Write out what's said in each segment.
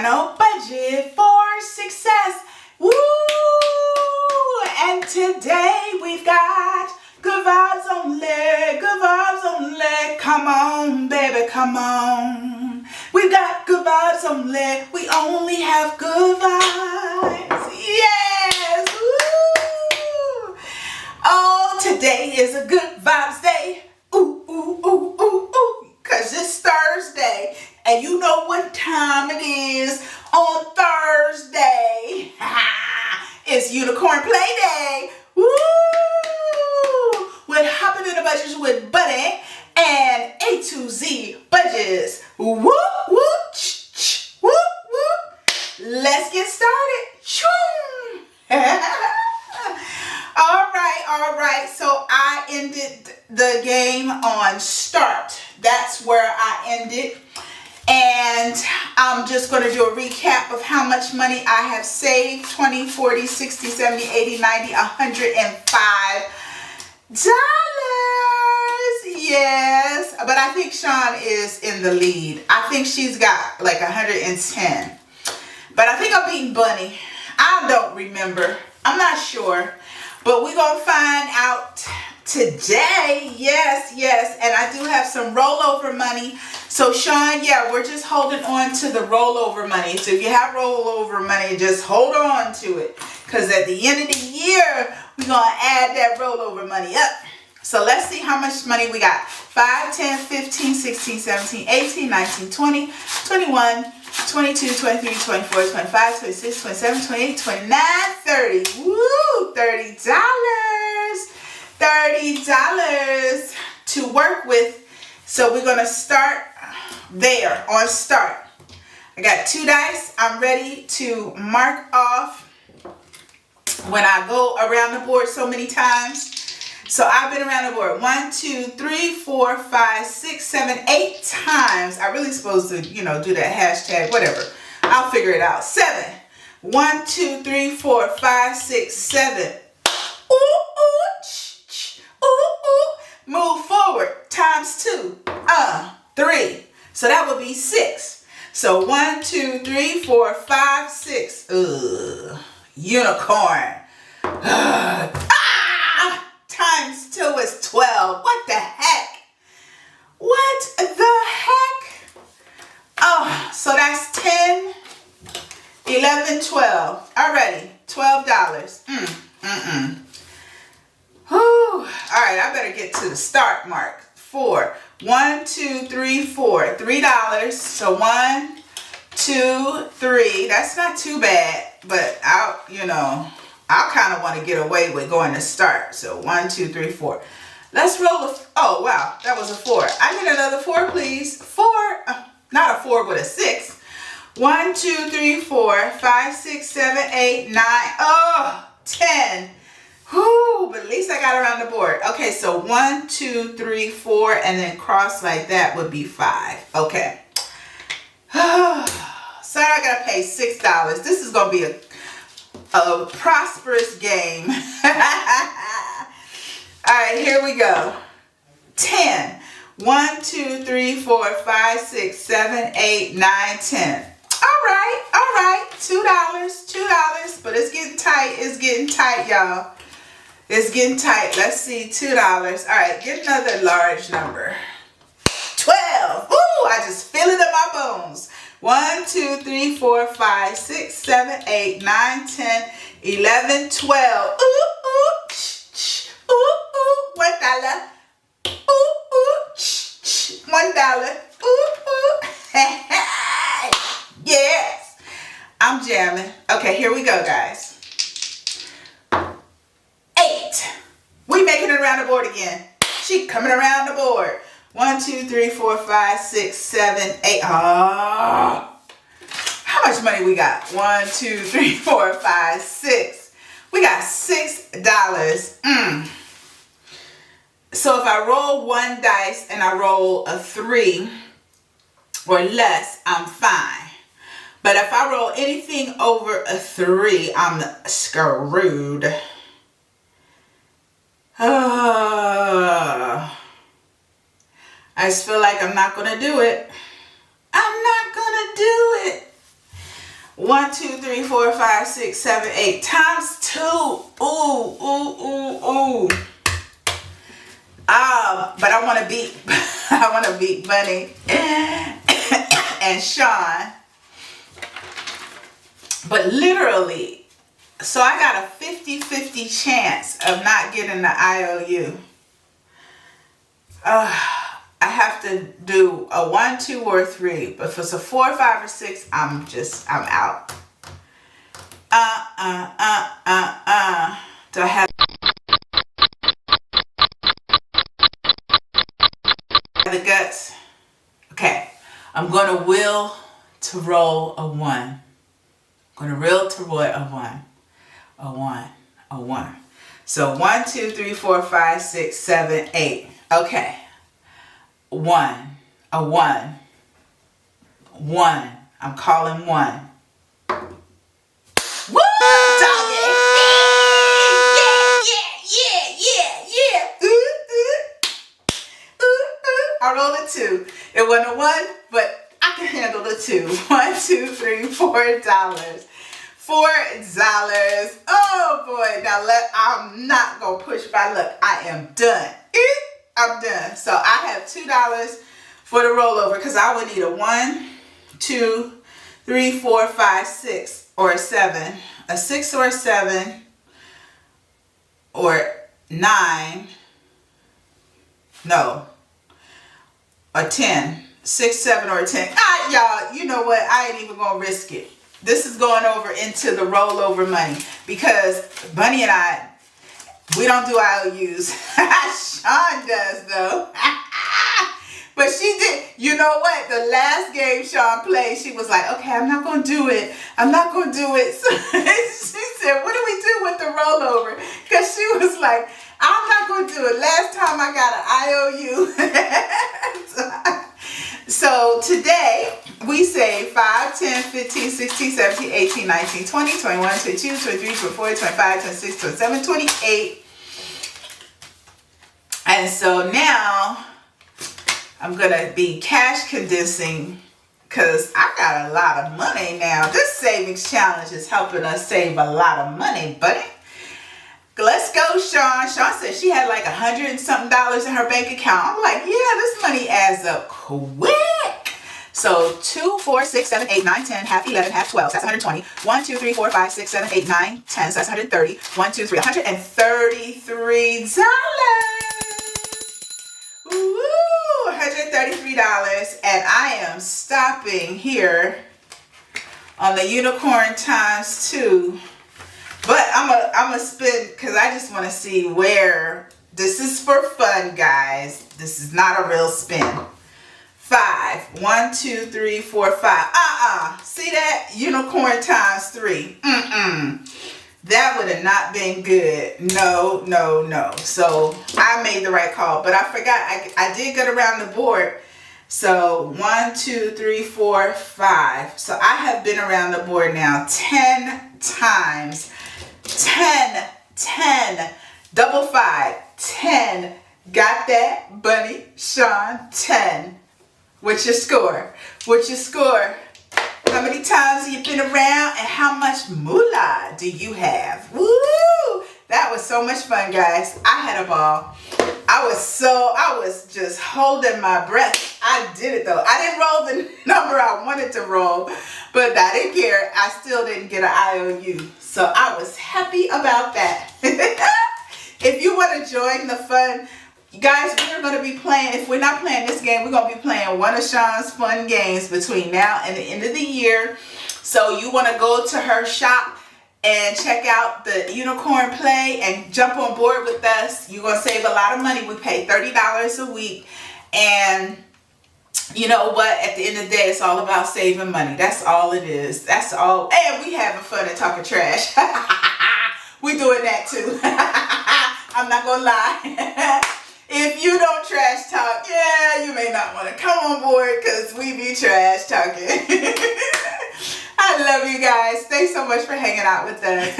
channel, Budget for Success. Woo! And today we've got good vibes only, good vibes only. Come on, baby, come on. We've got good vibes only. We only have good vibes. Yes! Woo! Oh, today is a good vibes day. Ooh, ooh, ooh, ooh, ooh. Because it's Thursday. And you know what time it is on Thursday. It's Unicorn Play Day. Woo! We're hopping in the budgets with Buddy and A to Z Budgets. Whoop, whoop, ch, whoop, whoop. Let's get started. All right. So I ended the game on start. That's where I ended. And I'm just going to do a recap of how much money I have saved. 20, 40, 60, 70, 80, 90, 105 dollars. Yes. But I think Sean is in the lead. I think she's got like 110. But I think I'm beating Bunny. I don't remember. I'm not sure. But we're going to find out today. Yes. And I do have some rollover money. So Sean, yeah, we're just holding on to the rollover money. So if you have rollover money, just hold on to it. Because at the end of the year, we're going to add that rollover money up. So let's see how much money we got. 5, 10, 15, 16, 17, 18, 19, 20, 21, 22, 23, 24, 25, 26, 27, 28, 29, 30. Woo! $30. $30 to work with. So we're going to start there on start. I got 2 dice. I'm ready to mark off when I go around the board so many times. So I've been around the board 1, 2, 3, 4, 5, 6, 7, 8 times. I really supposed to, do that hashtag, whatever. I'll figure it out. 7. 1, 2, 3, 4, 5, 6, 7. Ooh, ooh, ooh, ooh. Move forward times 2. 3. So that would be 6. So 1, 2, 3, 4, 5, 6. Unicorn. Times 2 is 12. What the heck? What the heck? Oh, so that's 10, 11, 12. Alrighty, $12. Whew. All right, I better get to the start mark. 4. 1, 2, 3, 4. $3. So 1, 2, 3. That's not too bad, but I kind of want to get away with going to start. So 1, 2, 3, 4. Let's roll a. Oh wow, that was a 4. I need another 4, please. 4. Not a 4, but a 6. 1, 2, 3, 4, 5, 6, 7, 8, 9. Oh, 10. Whoo, but at least I got around the board. Okay, so 1, 2, 3, 4, and then cross like that would be 5. Okay. So I gotta pay $6. This is gonna be a prosperous game. All right, here we go. 10. 1, 2, 3, 4, 5, 6, 7, 8, 9, 10. All right. $2. But it's getting tight, y'all. It's getting tight. Let's see, $2. All right, get another large number. 12. Ooh, I just feel it in my bones. 1, 2, 3, 4, 5, 6, 7, 8, 9, 10, 11, 12. Ooh, ooh, ooh, ooh, $1. Ooh, ooh, $1. Ooh, ooh. Yes, I'm jamming. Okay, here we go, guys. 8. We making it around the board again. She coming around the board. 1, 2, 3, 4, 5, 6, 7, 8. Oh. How much money we got? 1, 2, 3, 4, 5, 6. We got $6. So if I roll 1 dice and I roll a 3 or less, I'm fine. But if I roll anything over a 3, I'm screwed. I just feel like I'm not going to do it. I'm not going to do it. 1, 2, 3, 4, 5, 6, 7, 8 times 2. Ooh, ooh, ooh, ooh. But I want to beat, I want to beat Bunny and Sean. But literally, so I got a 50-50 chance of not getting the IOU. I have to do a 1, 2, or 3. But if it's a 4, 5, or 6, I'm out. Do I have the guts? Okay. I'm going to will to roll a 1. I'm going to will to roll a 1. A 1. A 1. So 1, 2, 3, 4, 5, 6, 7, 8. Okay. 1. A 1. 1. I'm calling 1. Woo! Doggy! Yeah. Ooh. I rolled a 2. It wasn't a 1, but I can handle the 2. 1, 2, 3, $4. $4. Oh boy. Now I'm not going to push my luck. I am done. I'm done. So I have $2 for the rollover because I would need a 1, 2, 3, 4, 5, 6. Or a 7, a 6 or a 7, or 9, no, a 10, 6, 7, or a 10. Y'all, you know what? I ain't even gonna risk it. This is going over into the rollover money because Bunny and I, we don't do IOUs. Sean does though. But she did. You know what? The last game Sean played, she was like, okay, I'm not going to do it. I'm not going to do it. So she said, what do we do with the rollover? Because she was like, I'm not going to do it. Last time I got an IOU. So today, we say 5, 10, 15, 16, 17, 18, 19, 20, 21, 22, 23, 24, 25, 26, 27, 28. And so now I'm going to be cash condensing because I got a lot of money now. This savings challenge is helping us save a lot of money, buddy. Let's go, Sean. Sean said she had like $100 and something in her bank account. I'm like, yeah, this money adds up quick. So 2, 4, 6, 7, 8, 9, 10, half 11, half 12. That's 120. 1, 2, 3, 4, 5, 6, 7, 8, 9, 10. So that's 130. 1, 2, 3, $133. Woo! $133, and I am stopping here on the unicorn times 2. But I'm a spin because I just want to see where this is for fun, guys. This is not a real spin. 5. 1, 2, 3, 4, 5. See that? Unicorn times 3. That would have not been good. No. So I made the right call, but I forgot. I did get around the board. So 1, 2, 3, 4, 5. So I have been around the board now 10 times. 10. Double 5. 10. Got that, Bunny? Sean? 10. What's your score? How many times have you been around and how much moolah do you have? Woo! That was so much fun, guys. I had a ball. I was just holding my breath. I did it though. I didn't roll the number I wanted to roll, but I didn't care. I still didn't get an IOU. So I was happy about that. If you want to join the fun, guys, we're going to be playing, if we're not playing this game, we're going to be playing one of Sean's fun games between now and the end of the year. So you want to go to her shop and check out the unicorn play and jump on board with us. You're going to save a lot of money. We pay $30 a week. And you know what? At the end of the day, it's all about saving money. That's all it is. That's all. And we having fun and talking trash. We doing that too. I'm not going to lie. If you don't trash talk, yeah, you may not want to come on board because we be trash talking. I love you guys. Thanks so much for hanging out with us.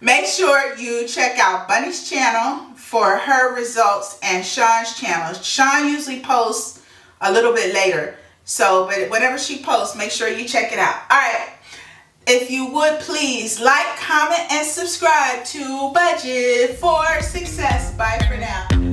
Make sure you check out Bunny's channel for her results and Sean's channel. Sean usually posts a little bit later. So, but whenever she posts, make sure you check it out. All right. If you would please like, comment, and subscribe to Budget for Success. Bye for now.